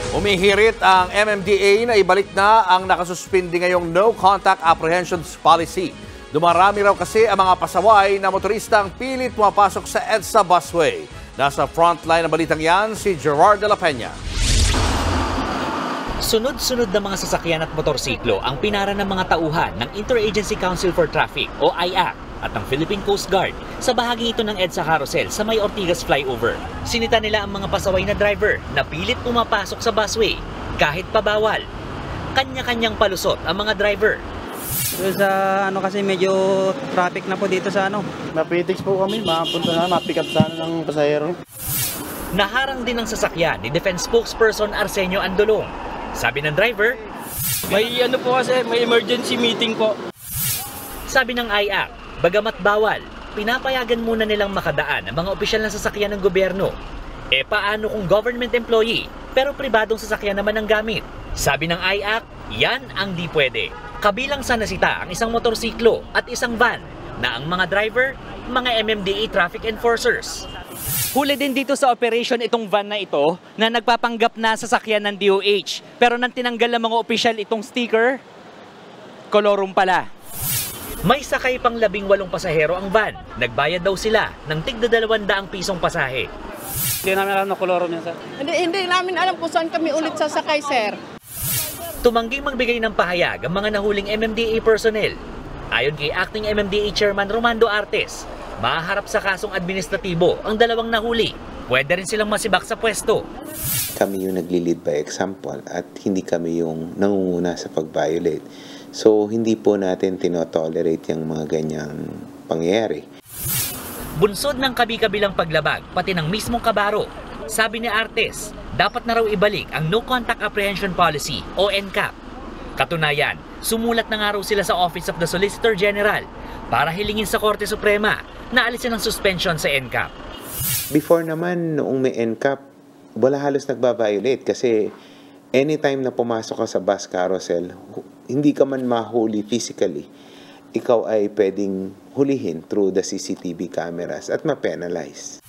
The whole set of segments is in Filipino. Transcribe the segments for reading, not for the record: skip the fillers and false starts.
Umihirit ang MMDA na ibalik na ang nakasuspindi ngayong No Contact Apprehensions Policy. Dumarami raw kasi ang mga pasaway na motorista ang pilit pumapasok sa EDSA busway. Nasa frontline ng balitang yan si Gerard de la Peña. Sunod-sunod na mga sasakyan at motorsiklo ang pinara ng mga tauhan ng Interagency Council for Traffic o IAC at ng Philippine Coast Guard sa bahagi ito ng EDSA Carousel sa may Ortigas Flyover. Sinita nila ang mga pasaway na driver na pilit pumapasok sa busway kahit pabawal. Kanya-kanyang palusot ang mga driver. Sa kasi medyo traffic na po dito sa Napitix po kami, mapunta na, mapick up sana ng pasahero. Naharang din ang sasakyan ni Defense Spokesperson Arsenio Andolong. Sabi ng driver, may may emergency meeting po. Sabi ng IAC, bagamat bawal, pinapayagan muna nilang makadaan ang mga opisyal na sasakyan ng gobyerno. E paano kung government employee pero pribadong sasakyan naman ang gamit? Sabi ng IAC, yan ang di pwede. Kabilang sa nasita ang isang motorsiklo at isang van na ang mga driver, mga MMDA traffic enforcers. Huli din dito sa operation itong van na ito na nagpapanggap na sasakyan ng DOH. Pero nang tinanggal ng mga opisyal itong sticker, kolorum pala. May sakay pang 18 pasahero ang van. Nagbayad daw sila ng tigda 200 pisong pasahe. Hindi namin alam na kolorum yan, sir. Hindi namin alam kung saan kami ulit sasakay, sir. Tumangging magbigay ng pahayag ang mga nahuling MMDA personnel. Ayon kay Acting MMDA Chairman Romando Artes, mahaharap sa kasong administratibo ang dalawang nahuli. Pwede rin silang masibak sa pwesto. Kami yung nagli-lead by example at hindi kami yung nangunguna sa pag-violate. So, hindi po natin tinotolerate yung mga ganyang pangyayari. Bunsod ng kabi-kabilang paglabag, pati ng mismong kabaro. Sabi ni Artes, dapat na raw ibalik ang No Contact Apprehension Policy o NCAP. Katunayan, sumulat na nga raw sila sa Office of the Solicitor General para hilingin sa Korte Suprema na alisin ang suspension sa NCAP. Before naman, noong may NCAP, wala halos nagbabiolate kasi anytime na pumasok ka sa bus carousel, hindi ka man mahuli physically, ikaw ay pwedeng hulihin through the CCTV cameras at ma-penalize.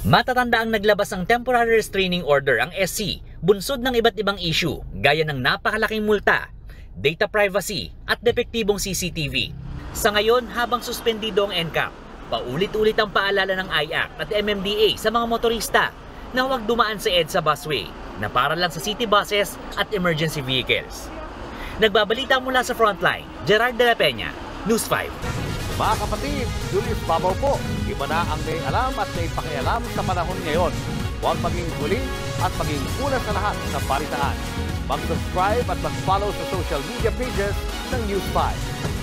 Matatanda ang naglabas ng Temporary Restraining Order ang SC, bunsod ng iba't ibang issue gaya ng napakalaking multa, data privacy at depektibong CCTV. Sa ngayon, habang suspendido ang NCAP, paulit-ulit ang paalala ng IAC at MMDA sa mga motorista na huwag dumaan sa EDSA busway na para lang sa city buses at emergency vehicles. Nagbabalita mula sa Frontline, Gerard de la Peña, News 5. Mga kapatid, Julius Babaw po. Iba na ang may alam at may pakialam sa panahon ngayon. Huwag maging huli at maging una sa lahat sa balitaan. Mag-subscribe at mag-follow sa social media pages ng News 5.